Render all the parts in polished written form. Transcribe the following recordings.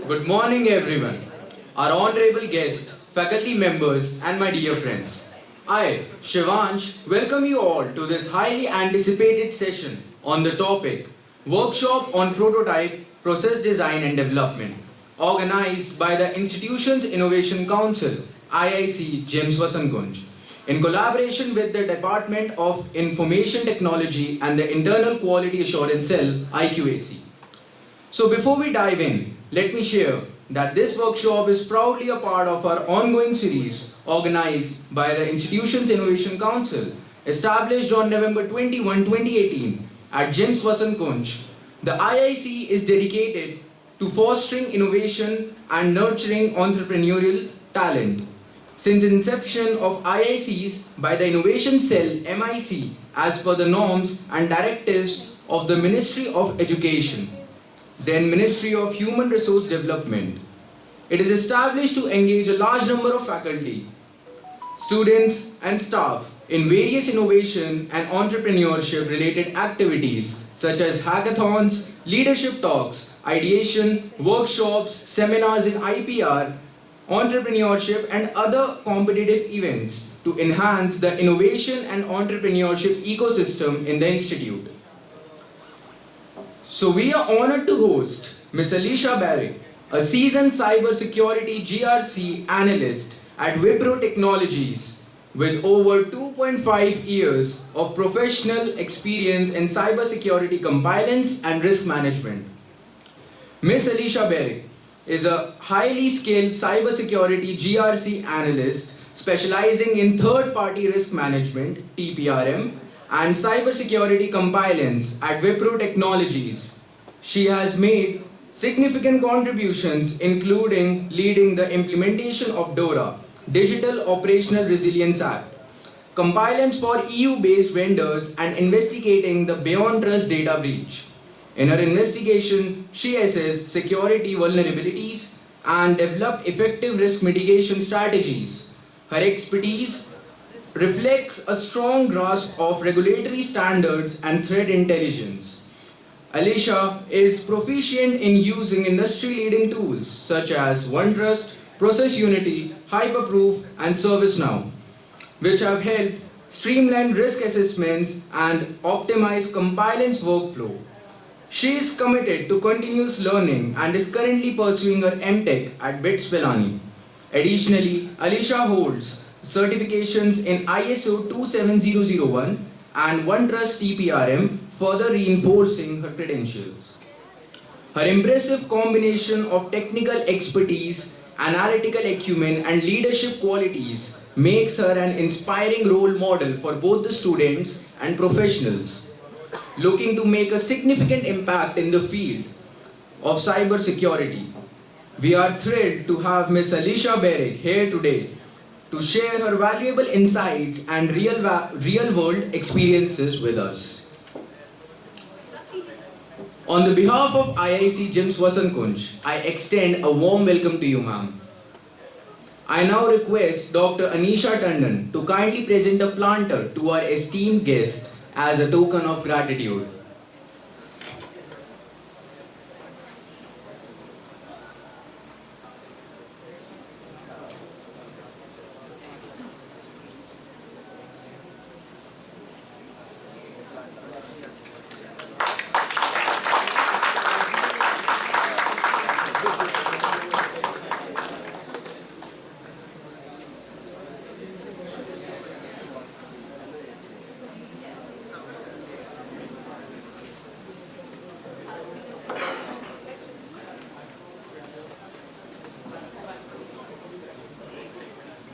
Good morning, everyone. Our honorable guests, faculty members, and my dear friends. I, Shivansh, welcome you all to this highly anticipated session on the topic Workshop on Prototype, Process Design and Development, organized by the Institution's Innovation Council, IIC JIMS Vasankunj, in collaboration with the Department of Information Technology and the Internal Quality Assurance Cell, IQAC. So before we dive in, let me share that this workshop is proudly a part of our ongoing series organized by the Institution's Innovation Council, established on November 21, 2018 at JIMS Vasankunj. The IIC is dedicated to fostering innovation and nurturing entrepreneurial talent. Since the inception of IICs by the Innovation Cell MIC as per the norms and directives of the Ministry of Education, then Ministry of Human Resource Development. It is established to engage a large number of faculty, students and staff in various innovation and entrepreneurship related activities such as hackathons, leadership talks, ideation, workshops, seminars in IPR, entrepreneurship and other competitive events to enhance the innovation and entrepreneurship ecosystem in the institute. So we are honored to host Ms. Alicia Barrick, a seasoned cybersecurity GRC analyst at Wipro Technologies with over 2.5 years of professional experience in cybersecurity compliance and risk management. Ms. Alicia Barrick is a highly skilled cybersecurity GRC analyst specializing in third-party risk management (TPRM) and cybersecurity compliance at Wipro Technologies. She has made significant contributions including leading the implementation of DORA, Digital Operational Resilience Act, compliance for EU-based vendors and investigating the Beyond Trust data breach. In her investigation, she assessed security vulnerabilities and developed effective risk mitigation strategies. Her expertise reflects a strong grasp of regulatory standards and threat intelligence. Alicia is proficient in using industry-leading tools such as OneTrust, Process Unity, Hyperproof, and ServiceNow, which have helped streamline risk assessments and optimize compliance workflow. She is committed to continuous learning and is currently pursuing her MTech at BITS Pilani. Additionally, Alicia holds certifications in ISO 27001 and OneTrust TPRM, further reinforcing her credentials. Her impressive combination of technical expertise, analytical acumen, and leadership qualities makes her an inspiring role model for both the students and professionals looking to make a significant impact in the field of cybersecurity. We are thrilled to have Ms. Alicia Barrick here today to share her valuable insights and real-world experiences with us. On the behalf of IIC JIMS Vasankunj, I extend a warm welcome to you, ma'am. I now request Dr. Anisha Tandon to kindly present a planter to our esteemed guest as a token of gratitude.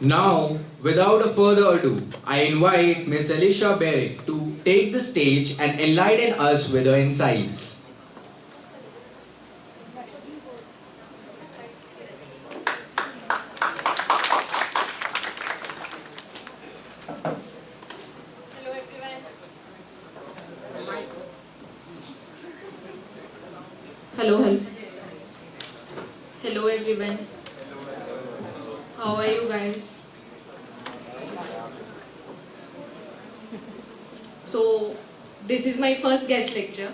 Now, without a further ado, I invite Ms. Alicia Barrick to take the stage and enlighten us with her insights. Hello everyone. Hello. Hello everyone. How are you guys? So, this is my first guest lecture.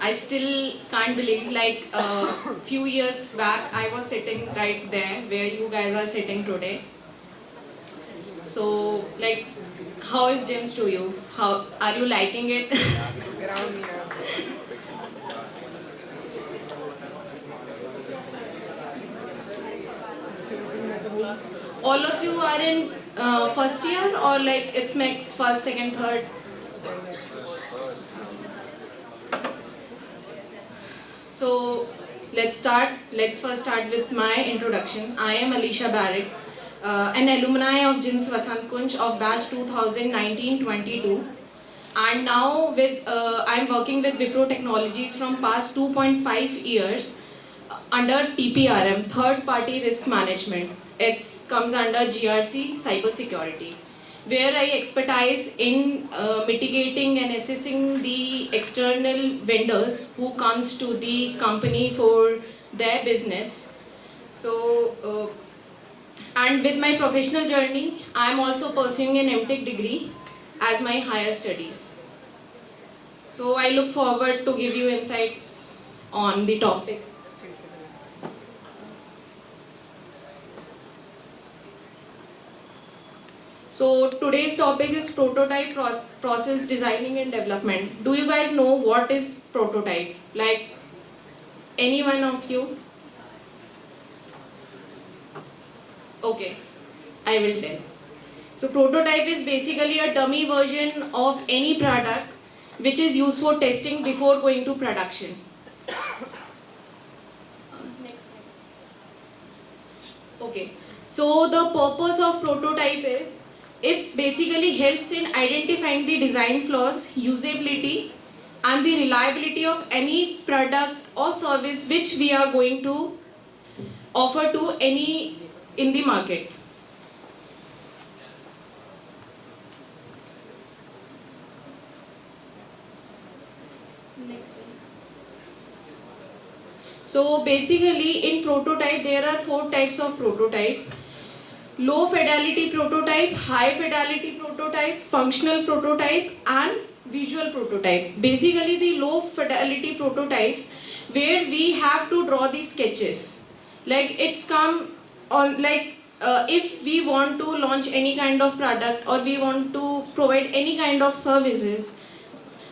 I still can't believe, like few years back, I was sitting right there where you guys are sitting today. So, like, how is gyms to you? How are you liking it? All of you are in first year, or like it's mixed first, second, third? So let's start. Let's first start with my introduction. I am Alicia Barrick, an alumni of JIMS Vasant Kunj of batch 2019-22, and now with I'm working with Wipro Technologies from past 2.5 years under TPRM, Third Party Risk Management. It comes under GRC Cybersecurity, where I expertise in mitigating and assessing the external vendors who comes to the company for their business. So, and with my professional journey, I am also pursuing an MTech degree as my higher studies. So I look forward to give you insights on the topic. So today's topic is prototype process designing and development. Do you guys know what is prototype? Like any one of you? Okay, I will tell. So prototype is basically a dummy version of any product which is used for testing before going to production. Next slide. Okay, so the purpose of prototype is it basically helps in identifying the design flaws, usability, and the reliability of any product or service which we are going to offer to any in the market. Next slide. So basically in prototype there are 4 types of prototype. Low fidelity prototype, high fidelity prototype, functional prototype, and visual prototype. Basically the low fidelity prototypes where we have to draw the sketches. Like it's come on like if we want to launch any kind of product or we want to provide any kind of services.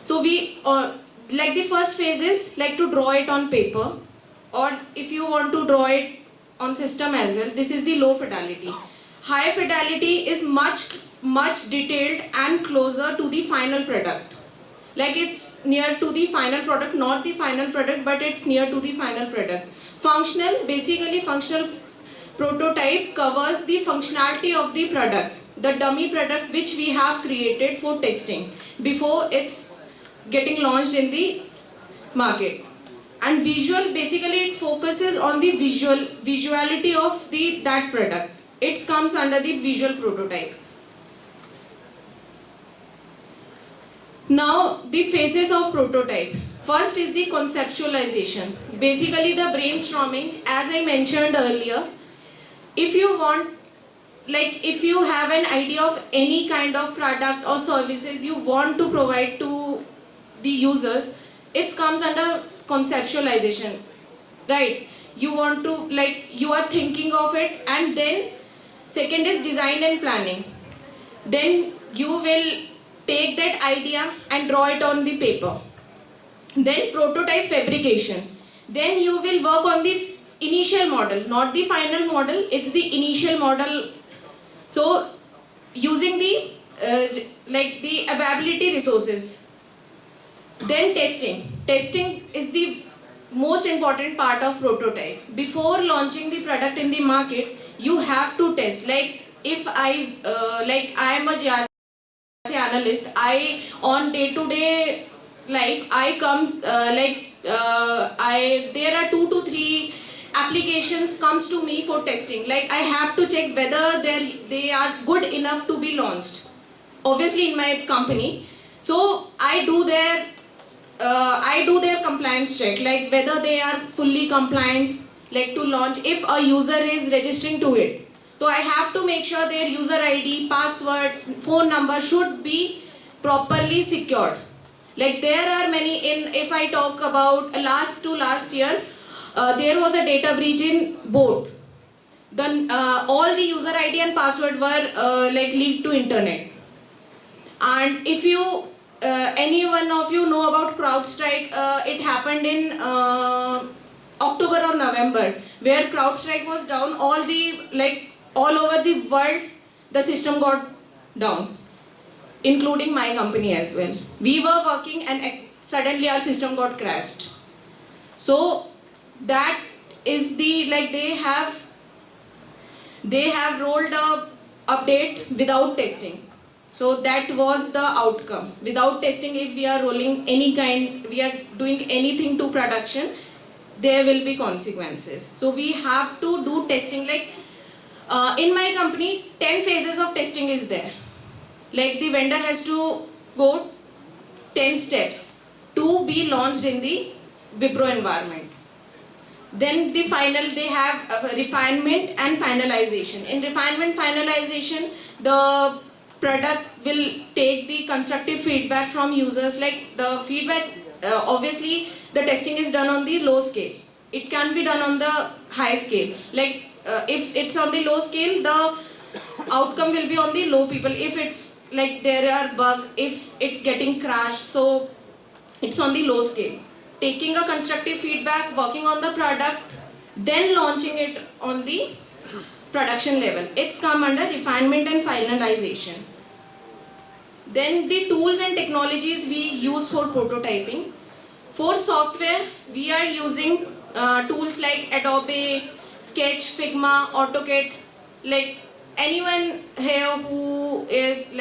So we like the first phase is like to draw it on paper, or if you want to draw it on system as well, this is the low fidelity. High fidelity is much detailed and closer to the final product. Like it's near to the final product, not the final product, but it's near to the final product. Functional, basically functional prototype covers the functionality of the product, the dummy product which we have created for testing before it's getting launched in the market. And visual, basically it focuses on the visuality of that product. It comes under the visual prototype. Now the phases of prototype. First is the conceptualization. Basically the brainstorming, as I mentioned earlier. If you want, like if you have an idea of any kind of product or services you want to provide to the users, it comes under conceptualization, right? You want to, like, you are thinking of it, and then second is design and planning. Then you will take that idea and draw it on the paper. Then prototype fabrication. Then you will work on the initial model, not the final model, it's the initial model. So using the like the availability resources. Then testing. Testing is the most important part of prototype. Before launching the product in the market, you have to test. Like if I am a GRC analyst, I on day-to-day life I comes there are 2 to 3 applications comes to me for testing. Like I have to check whether they are good enough to be launched. Obviously in my company, so I do their compliance check, like whether they are fully compliant, like to launch. If a user is registering to it, so I have to make sure their user ID, password, phone number should be properly secured. Like there are many if I talk about last year, there was a data breach in boat. Then all the user ID and password were like leaked to internet. And if you any one of you know about CrowdStrike, it happened in October or November, where CrowdStrike was down. All over the world, the system got down, including my company as well. We were working and suddenly our system got crashed. So that is the they have rolled a update without testing. So that was the outcome. Without testing, if we are we are doing anything to production, there will be consequences. So we have to do testing. In my company, 10 phases of testing is there. Like the vendor has to go 10 steps to be launched in the Wipro environment. Then they have refinement and finalization. In refinement finalization, the product will take the constructive feedback from users. Like the feedback, obviously the testing is done on the low scale. It can be done on the high scale. If it's on the low scale, the outcome will be on the low people. If it's like there are bugs, if it's getting crashed, so it's on the low scale. Taking a constructive feedback, working on the product, then launching it on the production level. It's come under refinement and finalization. Then the tools and technologies we use for prototyping. For software, we are using tools like Adobe, Sketch, Figma, AutoCAD. Like anyone here who is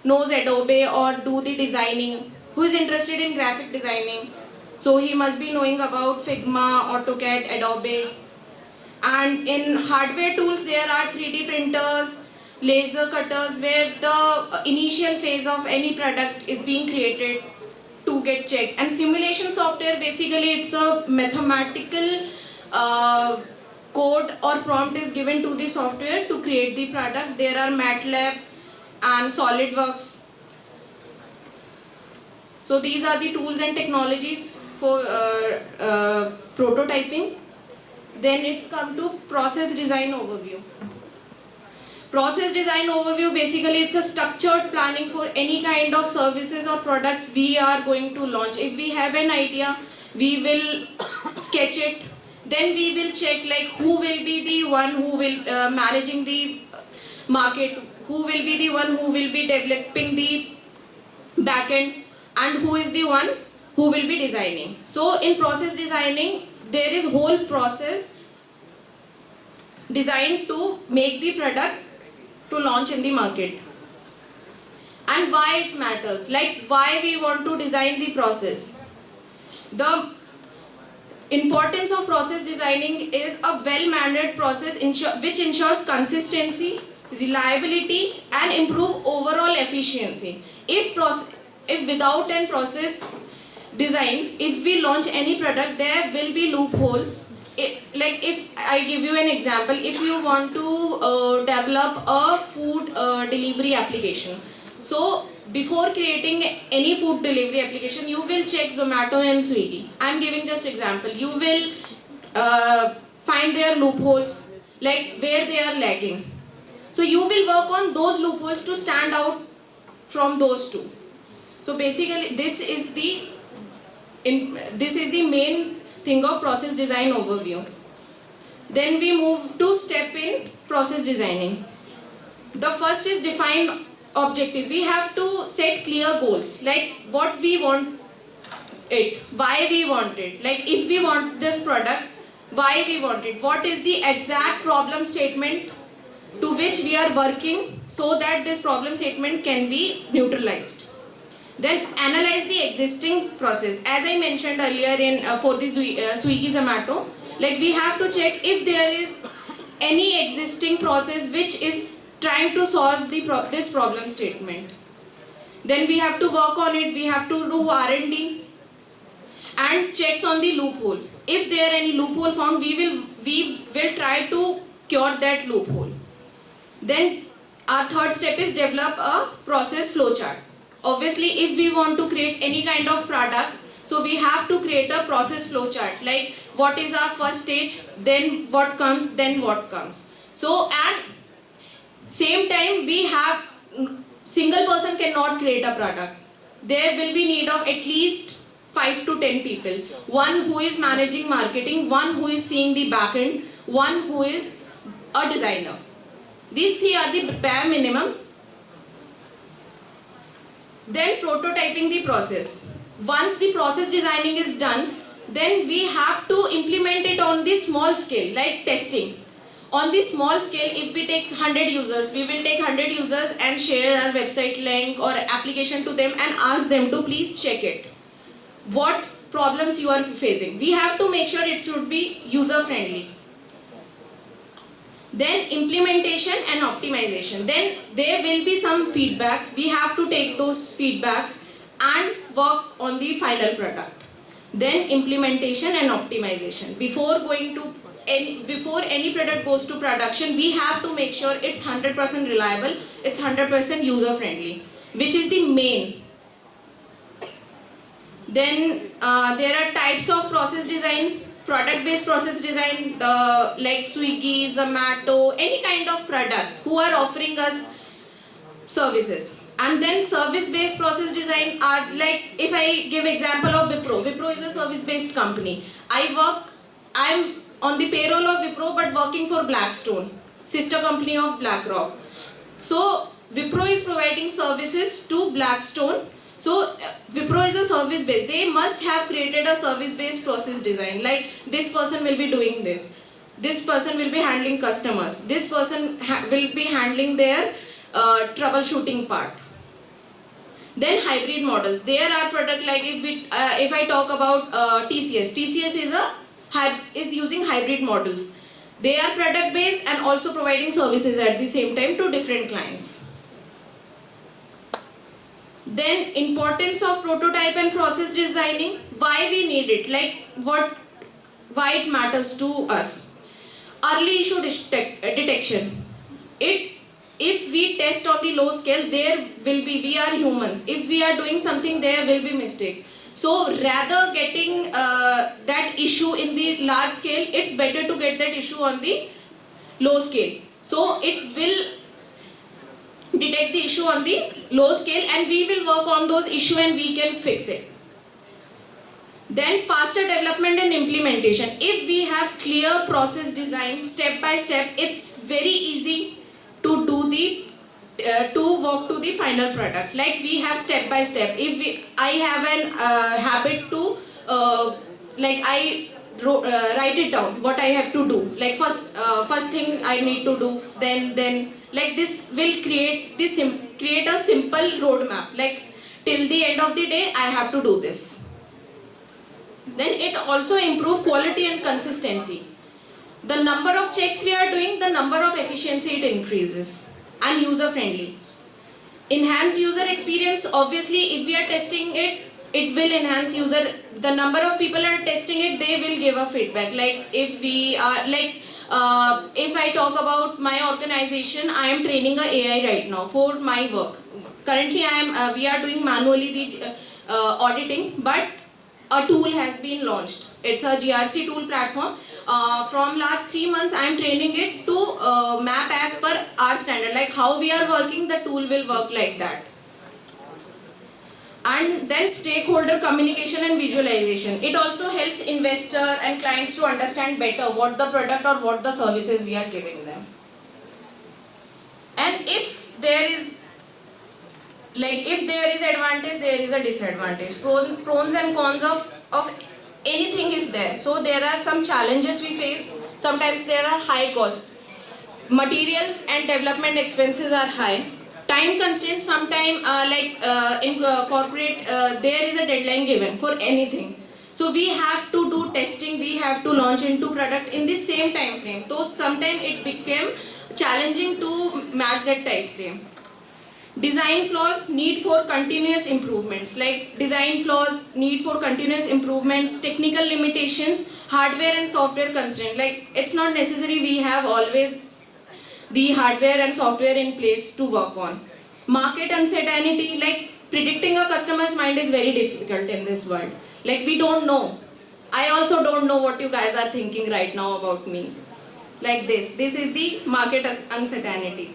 knows Adobe or do the designing, who is interested in graphic designing, so he must be knowing about Figma, AutoCAD, Adobe. And in hardware tools, there are 3D printers, laser cutters, where the initial phase of any product is being created to get checked. And simulation software, basically it's a mathematical code or prompt is given to the software to create the product. There are MATLAB and SolidWorks. So these are the tools and technologies for prototyping. Then it's come to process design overview. Process design overview, basically it's a structured planning for any kind of services or product we are going to launch. If we have an idea, we will sketch it. Then we will check who will be the one who will managing the market, who will be the one who will be developing the backend, and who is the one who will be designing. So in process designing, there is whole process designed to make the product to launch in the market. And why it matters, why we want to design the process. The importance of process designing is a well-mannered process which ensures consistency, reliability, and improve overall efficiency. If without a process design, if we launch any product, there will be loopholes. If I give you an example, if you want to develop a food delivery application, so before creating any food delivery application, you will check Zomato and Swiggy. I am giving just example. You will find their loopholes, where they are lagging. So you will work on those loopholes to stand out from those two. So basically, this is the main thing of process design overview. Then we move to step in process designing. The first is define objective. We have to set clear goals, what we want it, why we want it. If we want this product, why we want it, what is the exact problem statement to which we are working, so that this problem statement can be neutralized. Then analyze the existing process. As I mentioned earlier for the Swiggy Zomato, we have to check if there is any existing process which is trying to solve this problem statement. Then we have to work on it. We have to do R&D and checks on the loophole. If there are any loophole found, we will try to cure that loophole. Then our third step is develop a process flowchart. Obviously, if we want to create any kind of product, so we have to create a process flow chart, like what is our first stage, then what comes, then what comes. So and same time we have, single person cannot create a product. There will be need of at least 5 to 10 people. One who is managing marketing, one who is seeing the back end, one who is a designer. These three are the bare minimum. Then prototyping the process. Once the process designing is done, then we have to implement it on the small scale, like testing. On the small scale, if we take 100 users, we will take 100 users and share our website link or application to them and ask them to please check it. What problems you are facing. We have to make sure it should be user friendly. Then implementation and optimization. Then there will be some feedbacks. We have to take those feedbacks and work on the final product. Then implementation and optimization. Before any product goes to production, we have to make sure it's 100% reliable, it's 100% user friendly, which is the main. Then there are types of process design. Product-based process design, like Swiggy, Zomato, any kind of product who are offering us services. And then service-based process design are like, if I give example of Wipro. Wipro is a service-based company. I'm on the payroll of Wipro but working for Blackstone, sister company of BlackRock. So Wipro is providing services to Blackstone. So Wipro is a service based. They must have created a service based process design. Like this person will be doing this. This person will be handling customers. This person will be handling their troubleshooting part. Then hybrid models. There are product like if I talk about TCS. TCS is using hybrid models. They are product based and also providing services at the same time to different clients. Then importance of prototype and process designing. Why we need it? Like why it matters to us. Early issue detection. If we test on the low scale, we are humans. If we are doing something, there will be mistakes. So rather getting that issue in the large scale, it's better to get that issue on the low scale. So it will detect the issue on the low scale and we will work on those issues and we can fix it. Then faster development and implementation. If we have clear process design step by step, it's very easy to do to work to the final product. Like we have step by step. I have an habit to write it down what I have to do. Like first thing I need to do, then like this will create a simple roadmap. Like till the end of the day I have to do this. Then it also improves quality and consistency. The number of checks we are doing, the number of efficiency it increases, and user friendly. Enhanced user experience. Obviously if we are testing it, it will enhance user. The number of people are testing it, they will give a feedback. Like if we are if I talk about my organization, I am training a AI right now for my work. Currently we are doing manually the auditing, but a tool has been launched. It's a GRC tool platform. From last 3 months I am training it to map as per our standard. Like how we are working, the tool will work like that. And then stakeholder communication and visualization. It also helps investor and clients to understand better what the product or what the services we are giving them. And if there is advantage, there is a disadvantage. Pros and cons of anything is there. So there are some challenges we face. Sometimes there are high costs. Materials and development expenses are high. Time constraints, sometimes in corporate there is a deadline given for anything. So we have to do testing, we have to launch into product in the same time frame. So sometimes it became challenging to match that time frame. Design flaws, need for continuous improvements. Like design flaws, need for continuous improvements, technical limitations, hardware and software constraints. Like it's not necessary we have always the hardware and software in place to work on. Market uncertainty, like customer's mind is very difficult in this world. Like we don't know. I also don't know what you guys are thinking right now about me. Like this. This is the market uncertainty.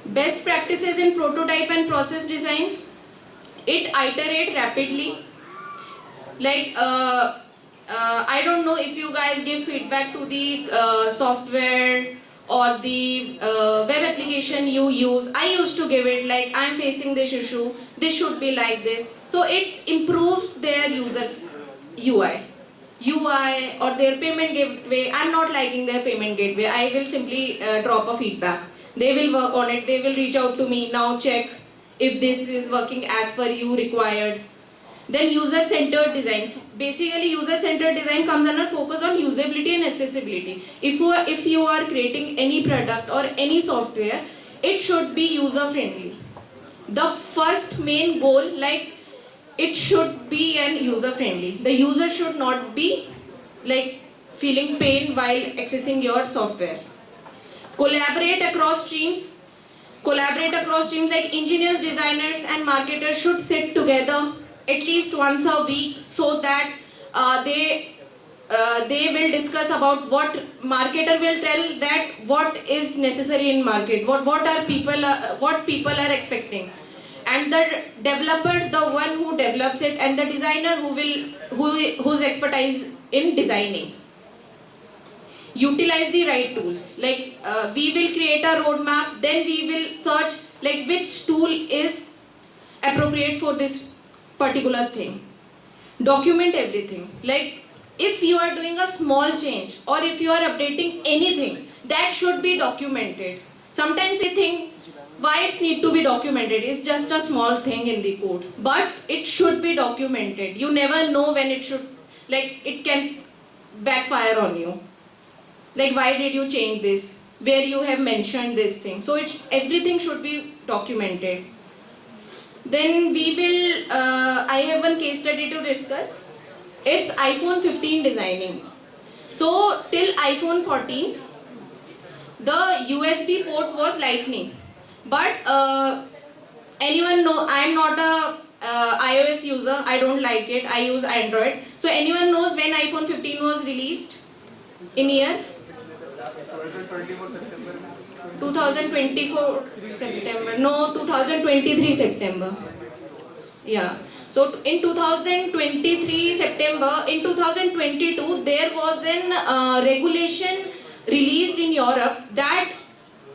Best practices in prototype and process design. It iterate rapidly. Like I don't know if you guys give feedback to the software or the web application you use. I used to give it like, I'm facing this issue, this should be like this. So it improves their user UI or their payment gateway. I'm not liking their payment gateway. I will simply drop a feedback. They will work on it. They will reach out to me. Now check if this is working as per you required. Then user-centered design. Basically, user-centered design comes under focus on usability and accessibility. If you are creating any product or any software, it should be user-friendly. The first main goal, like, it should be an user-friendly. The user should not be like feeling pain while accessing your software. Collaborate across teams. Like engineers, designers, and marketers should sit together at least once a week so that they will discuss about what marketer will tell that what is necessary in market, what people are expecting, and the developer, the one who develops it, and the designer whose expertise in designing. Utilize the right tools. Like we will create a roadmap, then we will search like which tool is appropriate for this particular thing. Document everything. Like if you are doing a small change or if you are updating anything, that should be documented. Sometimes you think why it need to be documented. It's just a small thing in the code, but it should be documented. You never know when it should, like it can backfire on you. Like why did you change this? Where you have mentioned this thing. So everything should be documented. Then we will, I have one case study to discuss. It's iPhone 15 designing. So till iPhone 14, the USB port was Lightning. But anyone know, I'm not a iOS user, I don't like it, I use Android. So anyone knows when iPhone 15 was released? In year? 2024 September. No, 2023 September. Yeah. So in 2023 September, in 2022 there was an regulation released in Europe that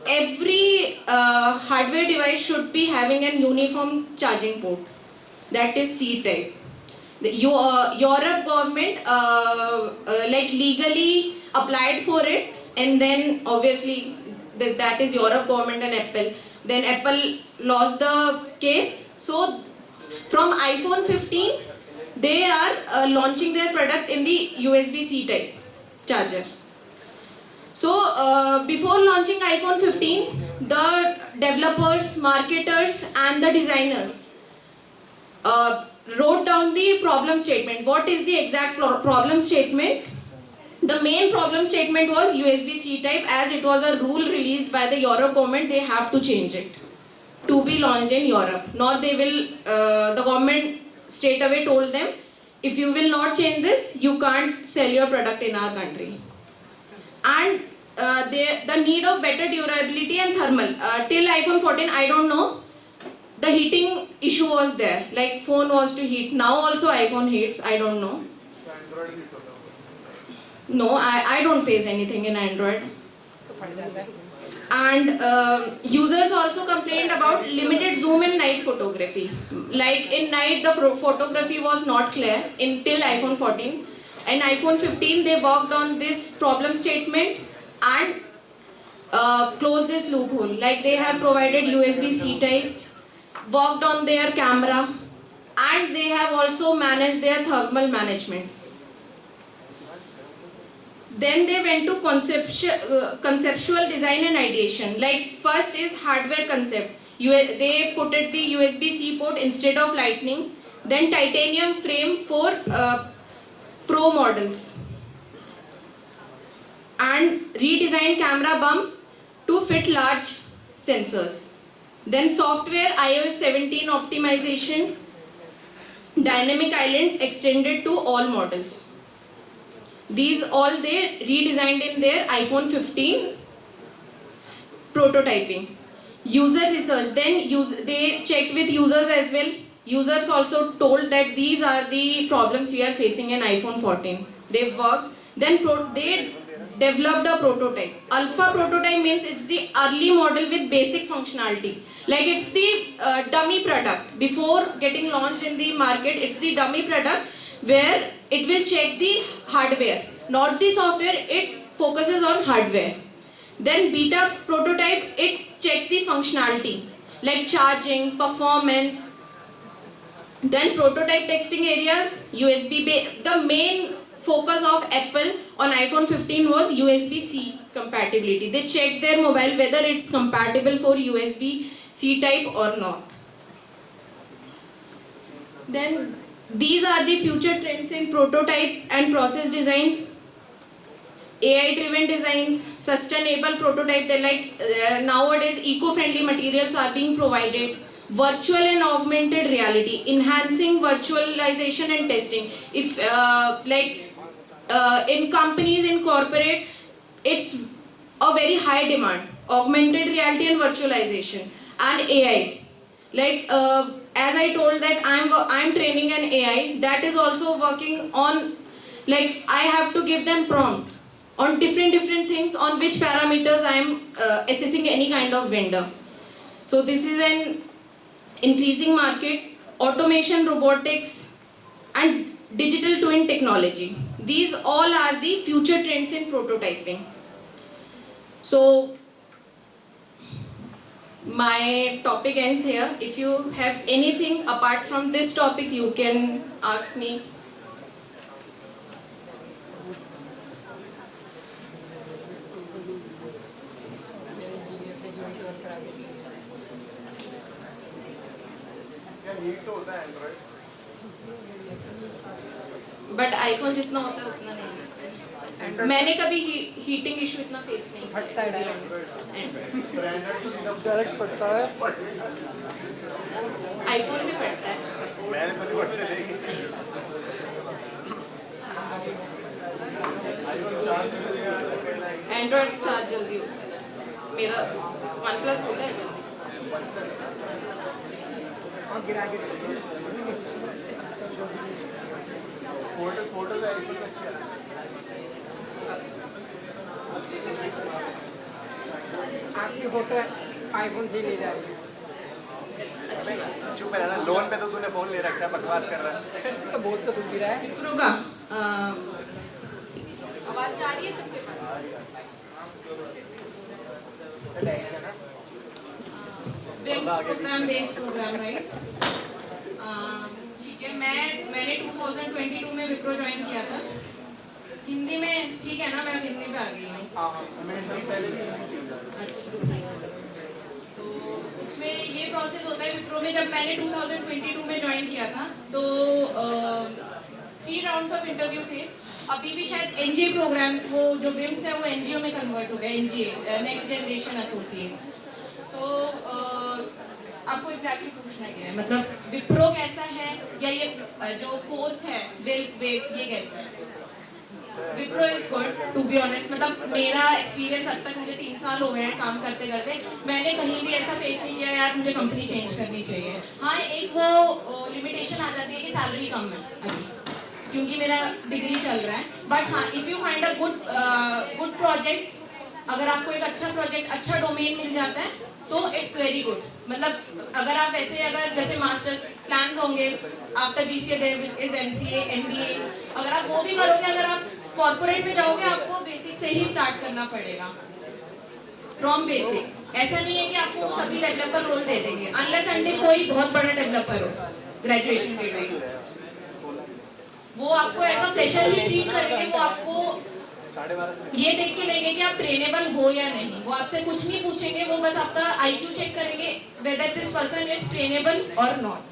every hardware device should be having an uniform charging port, that is C-type. The Europe government like legally applied for it, and then obviously that is Europe government and Apple. Then Apple lost the case. So from iPhone 15, they are launching their product in the USB-C type charger. So before launching iPhone 15, the developers, marketers, and the designers wrote down the problem statement. What is the exact problem statement? The main problem statement was USB-C type, as it was a rule released by the Europe government. They have to change it to be launched in Europe. Nor they will, the government straight away told them, if you will not change this, you can't sell your product in our country. And the need of better durability and thermal. Till iPhone 14, I don't know, the heating issue was there. Like phone was to heat. Now also iPhone heats, I don't know. No, I don't face anything in Android. And users also complained about limited zoom in night photography. Like in night the photography was not clear until iPhone 14. And iPhone 15 they worked on this problem statement and closed this loophole. Like they have provided USB-C type, worked on their camera, and they have also managed their thermal management. Then they went to conceptual design and ideation. Like first is hardware concept. They put it the USB-C port instead of Lightning. Then titanium frame for Pro models. And redesigned camera bump to fit large sensors. Then software iOS 17 optimization, dynamic island extended to all models. These all they redesigned in their iPhone 15 prototyping. User research, then they checked with users as well. Users also told that these are the problems we are facing in iPhone 14. They worked, then they developed a prototype. Alpha prototype means it's the early model with basic functionality. Like it's the dummy product. Before getting launched in the market, it's the dummy product where it will check the hardware, not the software, it focuses on hardware. Then beta prototype, it checks the functionality like charging, performance. Then prototype testing areas, the main focus of Apple on iPhone 15 was USB-C compatibility. They checked their mobile whether it's compatible for USB-C type or not. Then these are the future trends in prototype and process design. AI driven designs, sustainable prototype, they're like nowadays eco-friendly materials are being provided. Virtual and augmented reality, enhancing virtualization and testing. If in companies, in corporate, it's a very high demand. Augmented reality and virtualization and AI. Like as I told that I'm training an AI that is also working on, like I have to give them prompt on different things on which parameters I am assessing any kind of vendor. So this is an increasing market. Automation, robotics and digital twin technology. These all are the future trends in prototyping. So my topic ends here. If you have anything apart from this topic, you can ask me. But iPhone जितना होता है उतना नहीं होता। मैंने कभी heating issue इतना face नहीं फटता है डायरेक्ट फटता है। आईफोन भी फटता है। एंड्रॉइड चार्ज जल्दी होता है, मेरा OnePlus होता है जल्दी। फोटोज आईफोन अच्छी है। आपकी फोटो आईफोन से ले जा रही है। चुप है ना, लोन पे तो तूने फोन ले रखा है, बकवास कर रहा है। तो बहुत तो दुख भी रहा है। विप्रो का आवाज जा रही है सबके पास? Programme based programme right. ठीक है, मैंने 2022 में विप्रो ज्वाइन किया था। हिंदी में ठीक है ना, मैं हिंदी पे आ गई हूँ। अच्छा, तो उसमें ये प्रोसेस होता है विप्रो में। जब मैंने 2022 में ज्वाइन किया था तो 3 राउंड्स ऑफ इंटरव्यू थे। अभी भी शायद एनजीए प्रोग्राम्स, वो जो विम्स है वो एनजीओ में कन्वर्ट हो गया, एनजीए नेक्स्ट जनरेशन एसोसिएट्स। तो आपको एग्जैक्टली पूछना क्या है, मतलब विप्रो कैसा है या ये जो कोर्स है वेव्स ये कैसा है? Wipro is good to be honest. मतलब मेरा एक्सपीरियंस अब तक, मुझे 3 साल हो गए हैं काम करते करते, मैंने कहीं भी ऐसा फेस नहीं किया यार मुझे कंपनी चेंज करनी चाहिए। हाँ, एक वो लिमिटेशन आ जाती है कि सैलरी कम है अभी, क्योंकि मेरा डिग्री चल रहा है। बट हाँ, if you find a good project, अगर आपको एक अच्छा प्रोजेक्ट, अच्छा डोमेन मिल जाता है तो इट्स वेरी गुड। मतलब अगर आप ऐसे, अगर जैसे मास्टर प्लान्स होंगे after BCA there is MCA MBA, अगर आप वो भी करोगे, अगर आप कॉर्पोरेट में जाओगे आपको बेसिक से ही स्टार्ट करना पड़ेगा, फ्रॉम बेसिक। ऐसा नहीं है कि आपको तभी डेवलपर रोल दे देंगे, अनलेस अंटिल कोई बहुत बड़ा डेवलपर हो ग्रेजुएशन के टाइम, वो आपको ऐसा फ्रेशर ही ट्रीट करेंगे। वो आपको ये देख के लेंगे कि आप ट्रेनेबल हो या नहीं। वो आपसे कुछ नहीं पूछेंगे, वो बस आपका IQ चेक करेंगे whether this person is trainable और नॉट।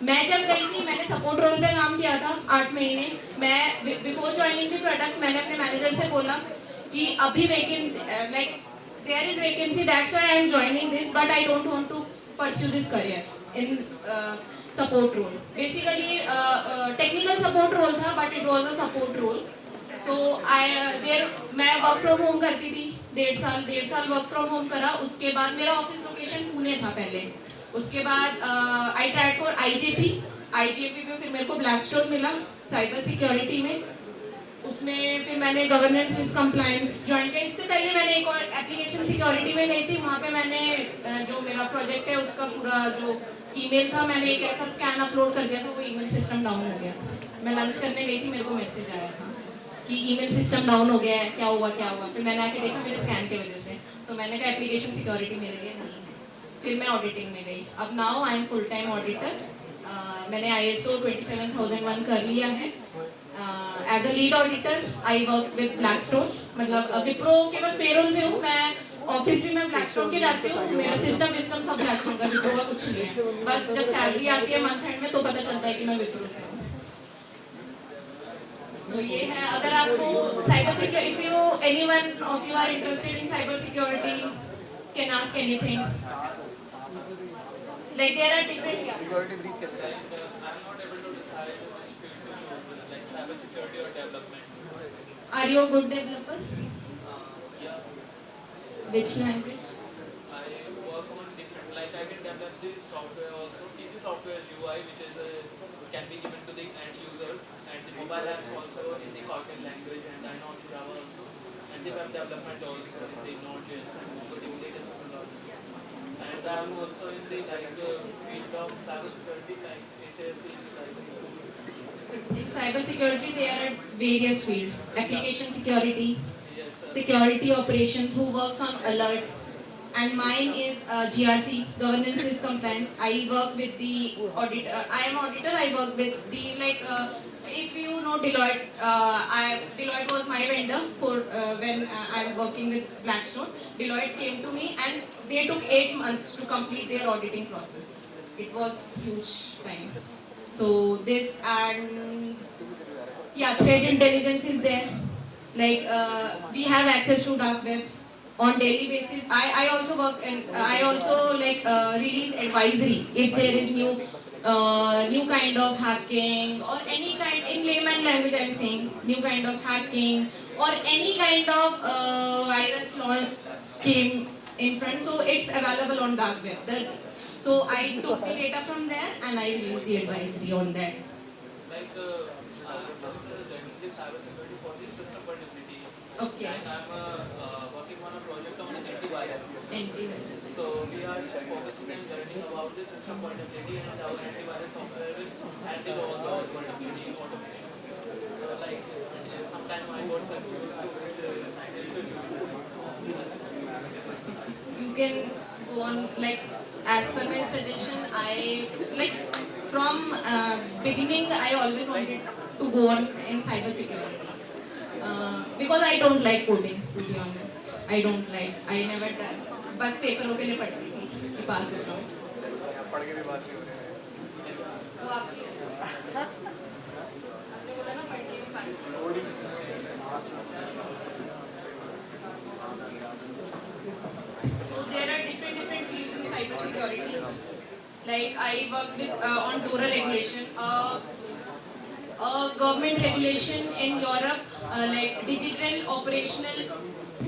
मैं जब गई थी, मैंने सपोर्ट रोल पे काम किया था 8 महीने। मैं बिफोर ज्वाइनिंग द प्रोडक्ट मैंने अपने मैनेजर से बोला कि अभी vacancy, like there is vacancy, that's why I am joining this, but I don't want to pursue this career in support role. Basically, technical support role था, but it was a support role. So मैं work from home करती थी 1.5 साल work from home करा. उसके बाद मेरा office location Pune था पहले. उसके बाद आई ट्राइड फॉर आईजेपी में फिर मेरे को ब्लैकस्टोन मिला साइबर सिक्योरिटी में. उसमें फिर मैंने गवर्नेंस रिस्क कंप्लायंस ज्वाइन किया. इससे पहले मैंने एक और एप्लीकेशन सिक्योरिटी में गई थी. वहाँ पे मैंने जो मेरा प्रोजेक्ट है उसका पूरा जो ईमेल था, मैंने एक ऐसा स्कैन अपलोड कर दिया था, वो ईमेल सिस्टम डाउन हो गया. मैं लंच करने गई थी, मेरे को मैसेज आया था कि ईमेल सिस्टम डाउन हो गया है, क्या हुआ. फिर मैंने आके देखा मेरे स्कैन की वजह से. तो मैंने कहा एप्लीकेशन सिक्योरिटी मेरे लिए नहीं है. फिर मैं ऑडिटिंग में गई. अब now I am full time auditor. मैंने ISO 27001 कर लिया है. As a lead auditor I work with Blackstone. मतलब विप्रो के बस पेरोल में हूँ मैं. ऑफिस भी मैं ब्लैकस्टोन के जाती हूँ. मेरा सिस्टम सब ब्लैकस्टोन का, विप्रो का कुछ नहीं है. बस जब सैलरी आती है मंथ एंड में तो पता चलता है कि मैं विप्रो से हूँ. तो ये है. अगर आपको cyber security, if you anyone of you are interested in cyber security, can ask anything. Like there are different. Security breach कैसे करें? Are you a good developer? Which language? I work on different, like I can develop the software also, PC software UI, which is can be given to the end users, and the mobile apps also in the Kotlin language, and I know the Java also, and the web development also in the Node.js and the latest technologies. And I am also in the field of cybersecurity, like it feels like. In cybersecurity, there are various fields: application security, Yes, security operations, who works on alert, and mine is GRC, governance risk compliance. I work with the auditor. I am auditor. I work with the if you know Deloitte, Deloitte was my vendor for when I'm working with Blackstone. Deloitte came to me and they took 8 months to complete their auditing process. It was huge time. So this and threat intelligence is there. Like we have access to dark web on daily basis. I also work and I also release advisory if there is new kind of hacking or any kind, in layman language I am saying, new kind of hacking or any kind of virus launch came in front. So it's available on dark web. So I took the data from there and I released the advisory on that. Like I'm just learning the cybersecurity for the system vulnerability. Okay. And I'm working on a project on antivirus. Antivirus. So we are just focusing and learning about the system vulnerability, and our antivirus software will handle all the vulnerability automation. So sometimes I got confused which I need to choose. You can go on, as per my suggestion, I from beginning I always wanted to go on in cyber security because I don't like coding, to be honest. I never done. बस पेपरों के लिए पढ़ती थी कि पास हो जाऊँ. पढ़ के भी पास नहीं हो रहे हैं. वो आपने बोला ना पढ़ के भी पास. So there are different fields in cyber security. Like I work with on DORA regulation, government regulation in Europe, like Digital Operational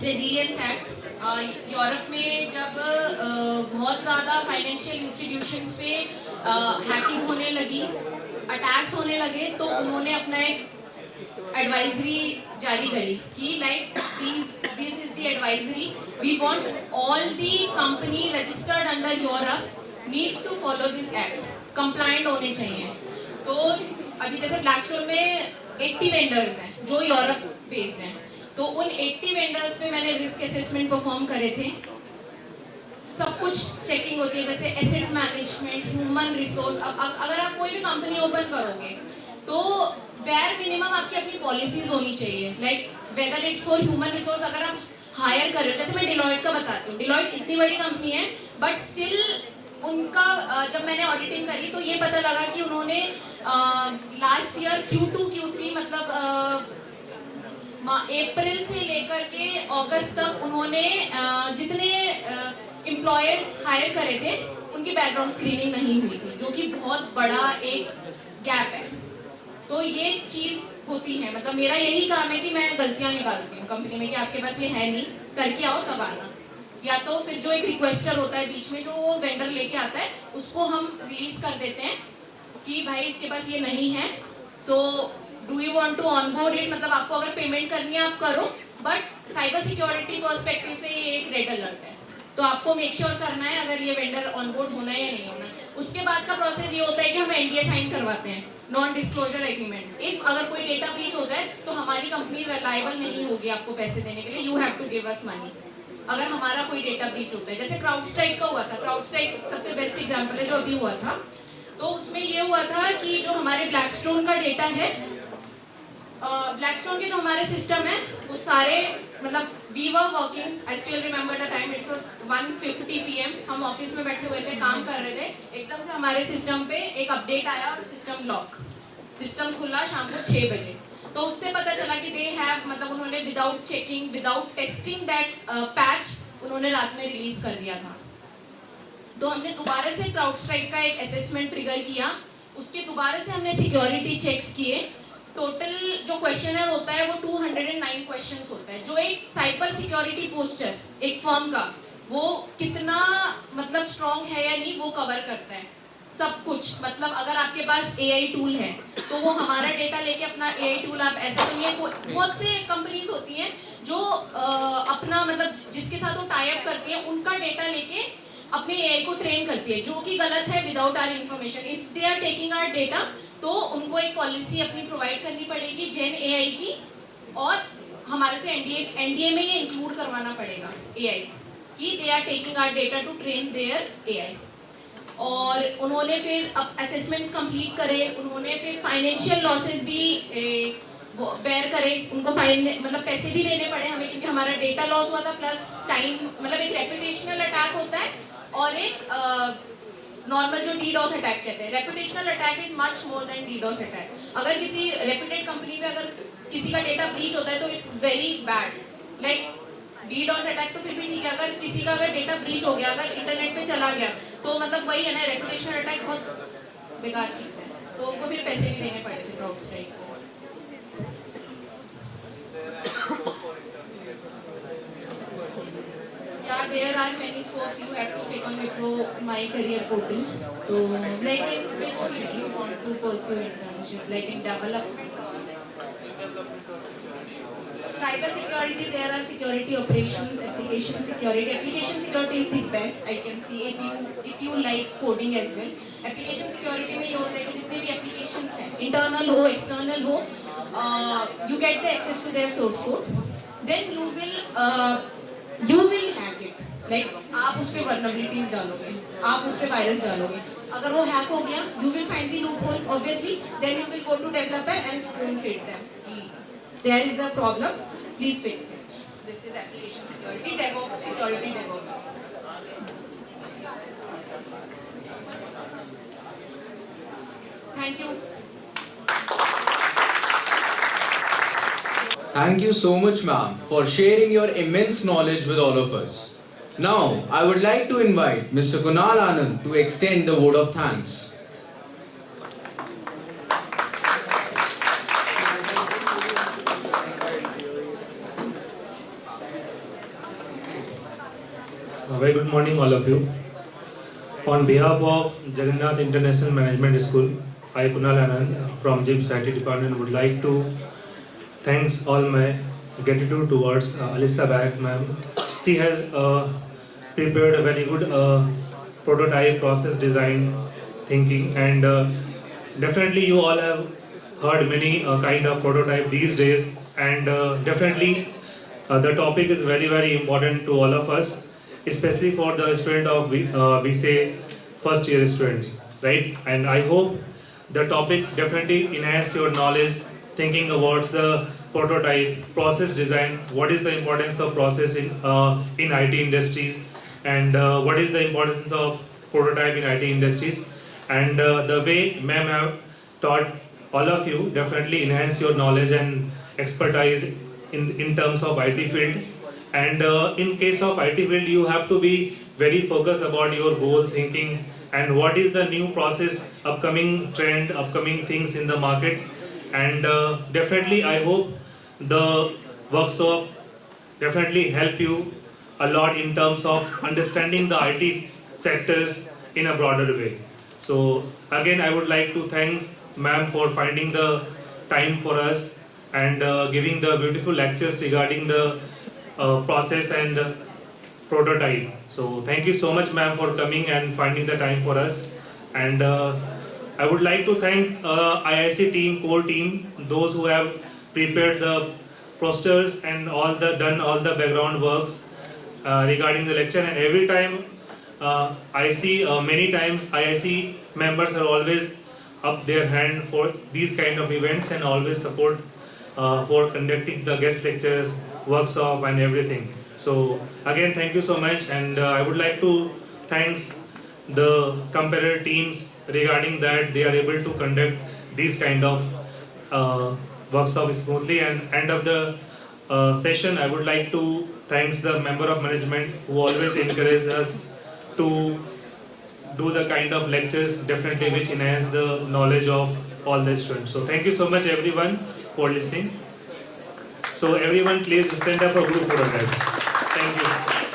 Resilience Act. Europe में जब बहुत ज़्यादा फाइनेंशियल इंस्टीट्यूशंस पे हैकिंग होने लगी, अटैक्स होने लगे, तो उन्होंने अपना एक एडवाइजरी जारी करी कि this is the advisory, we want all the company registered under Europe needs to follow this act, compliant होने चाहिए. तो अभी जैसे ब्लैकस्टोन में 80 वेंडर्स हैं जो यूरोप बेस्ड हैं, तो उन 80 वेंडर्स पे मैंने रिस्क असेसमेंट परफॉर्म करे थे. सब कुछ चेकिंग होती है, जैसे एसेट मैनेजमेंट, ह्यूमन रिसोर्स. अगर आप कोई भी कंपनी ओपन करोगे तो वेयर मिनिमम आपकी अपनी पॉलिसीज होनी चाहिए. Like whether it's for human resource, अगर आप हायर कर रहे हो, जैसे मैं डिलॉयट का बताती हूँ. डिलॉयट इतनी बड़ी कंपनी है बट स्टिल उनका जब मैंने ऑडिटिंग करी तो ये पता लगा कि उन्होंने लास्ट ईयर Q2 Q3 मतलब अप्रैल से लेकर के अगस्त तक उन्होंने जितने एम्प्लॉयर हायर करे थे उनकी बैकग्राउंड स्क्रीनिंग नहीं हुई थी, जो कि बहुत बड़ा एक गैप है। तो ये चीज होती है, मतलब मेरा यही काम है कि मैं गलतियां निकालती हूँ कंपनी में कि आपके पास ये है नहीं, करके आओ तब आना। या तो फिर जो एक रिक्वेस्टर होता है बीच में, जो वो वेंडर लेके आता है, उसको हम रिलीज कर देते हैं कि भाई इसके पास ये नहीं है, so do you want to onboard it, मतलब आपको अगर पेमेंट करनी है आप करो, बट साइबर सिक्योरिटी पर्सपेक्टिव से ये एक रेड अलर्ट है, तो आपको मेक श्योर करना है अगर ये वेंडर ऑनबोर्ड होना है या नहीं होना है। उसके बाद का प्रोसेस ये होता है कि हम एनडीए साइन करवाते हैं, नॉन डिस्क्लोजर एग्रीमेंट। इफ अगर कोई डेटा ब्रीच होता है तो हमारी कंपनी रिलायबल नहीं होगी आपको पैसे देने के लिए, you have to give us money अगर हमारा कोई डेटा ब्रीच होता है। जैसे क्राउडस्ट्राइक का हुआ था, क्राउडस्ट्राइक सबसे बेस्ट एग्जांपल है जो अभी हुआ था। तो उसमें ये हुआ था कि जो हमारे ब्लैकस्टोन का डेटा है, ब्लैकस्टोन के जो हमारे सिस्टम है वो सारे, मतलब we were working, I still remember the time, it's 1:50 PM, हम ऑफिस में बैठे हुए थे, काम कर रहे थे, एकदम से हमारे सिस्टम पे एक अपडेट आया और सिस्टम लॉक, सिस्टम खुला शाम को 6 बजे। तो उससे पता चला कि दे हैव, मतलब उन्होंने without checking, without testing that patch, उन्होंने रात में रिलीज कर दिया था। तो हमने दोबारा से क्राउडस्ट्राइक का एक असेसमेंट ट्रिगर किया, उसके दोबारा से हमने सिक्योरिटी चेक्स किए। टोटल जो क्वेश्चनर होता है वो 209 क्वेश्चंस होता है, जो एक साइबर सिक्योरिटी पोस्टर एक फर्म का वो कितना मतलब स्ट्रॉन्ग है या नहीं वो कवर करता है सब कुछ। मतलब अगर आपके पास एआई टूल है तो वो हमारा डेटा लेके अपना एआई टूल, आप ऐसा तो नहीं है, बहुत से कंपनीज होती हैं जो अपना मतलब जिसके साथ वो टाई अप करती है उनका डेटा लेके अपने एआई को ट्रेन करती है, जो कि गलत है without our information. If they are taking our data तो उनको एक पॉलिसी अपनी प्रोवाइड करनी पड़ेगी जेन एआई की, और हमारे से एनडीए में ये इंक्लूड करवाना पड़ेगा एआई कि they are taking our data to train their AI. और उन्होंने फिर अब असेसमेंट्स कंप्लीट करे, उन्होंने फिर फाइनेंशियल लॉसेस भी बेयर करे, उनको मतलब पैसे भी देने पड़े हमें, क्योंकि हमारा डेटा लॉस हुआ था प्लस टाइम, मतलब एक रेपुटेशनल अटैक होता है और एक नॉर्मल जो डीडॉस अटैक कहते हैं। Reputational attack is much more than DDoS attack. अगर किसी रेपुटेड कंपनी में अगर किसी का डेटा ब्रीच होता है तो it's very bad. Like DDoS attack तो फिर भी ठीक है, अगर किसी का अगर डेटा ब्रीच हो गया, अगर इंटरनेट पे चला गया, तो मतलब वही है ना, रेपुटेशनल अटैक बहुत बेकार चीज है, तो उनको फिर पैसे भी देने पड़े थे क्राउडस्ट्राइक को। Yeah, there are many scopes you have to check on Wipro My Career portal. So, like in which field you want to pursue internship, like in development or cyber security? There are security operations, application security. Application security is the best I can see if you like coding as well. Application security में ये होता है कि जितने भी applications हैं, internal हो, external हो, you get the access to their source code. Then you will hack it. Like आप उस पे vulnerabilities डालोगे, आप उस पे वायरस डालोगे, अगर वो हैक हो गया, you will find the loophole obviously. Then you will go to developer and spoon feed them. There is a problem, please fix it. This is application security, DevOps, security DevOps. Thank you. Thank you so much, ma'am, for sharing your immense knowledge with all of us. Now, I would like to invite Mr. Kunal Anand to extend the vote of thanks. Very good morning, all of you. On behalf of Jagannath International Management School, I, Kunal Anand, from GIMS IT Department, would like to thanks all my gratitude towards Alisa Bag, ma'am. She has prepared a very good prototype process design thinking, and definitely you all have heard many kind of prototype these days, and definitely the topic is very important to all of us, especially for the student of BCA first year students, right? And I hope the topic definitely enhance your knowledge, thinking about the prototype process design, what is the importance of processing in IT industries, and what is the importance of prototype in IT industries, and the way ma'am have taught all of you definitely enhance your knowledge and expertise in terms of IT field. And in case of IT field, you have to be very focused about your goal thinking and what is the new process, upcoming trend, upcoming things in the market. And definitely I hope the workshop definitely help you a lot in terms of understanding the IT sectors in a broader way. So again, I would like to thank ma'am for finding the time for us and giving the beautiful lectures regarding the process and prototype. So thank you so much, ma'am, for coming and finding the time for us. And I would like to thank IIC team, core team, those who have prepared the posters and done all the background works regarding the lecture. And every time I see many times IIC members are always up their hand for these kind of events and always support for conducting the guest lectures, workshop and everything. So again, thank you so much, and I would like to thank the comparator teams regarding that they are able to conduct these kind of workshops smoothly. And end of the session, I would like to thank the member of management who always encourage us to do the kind of lectures definitely which enhance the knowledge of all the students. So thank you so much everyone for listening. So everyone please stand up for group photographs. Thank you.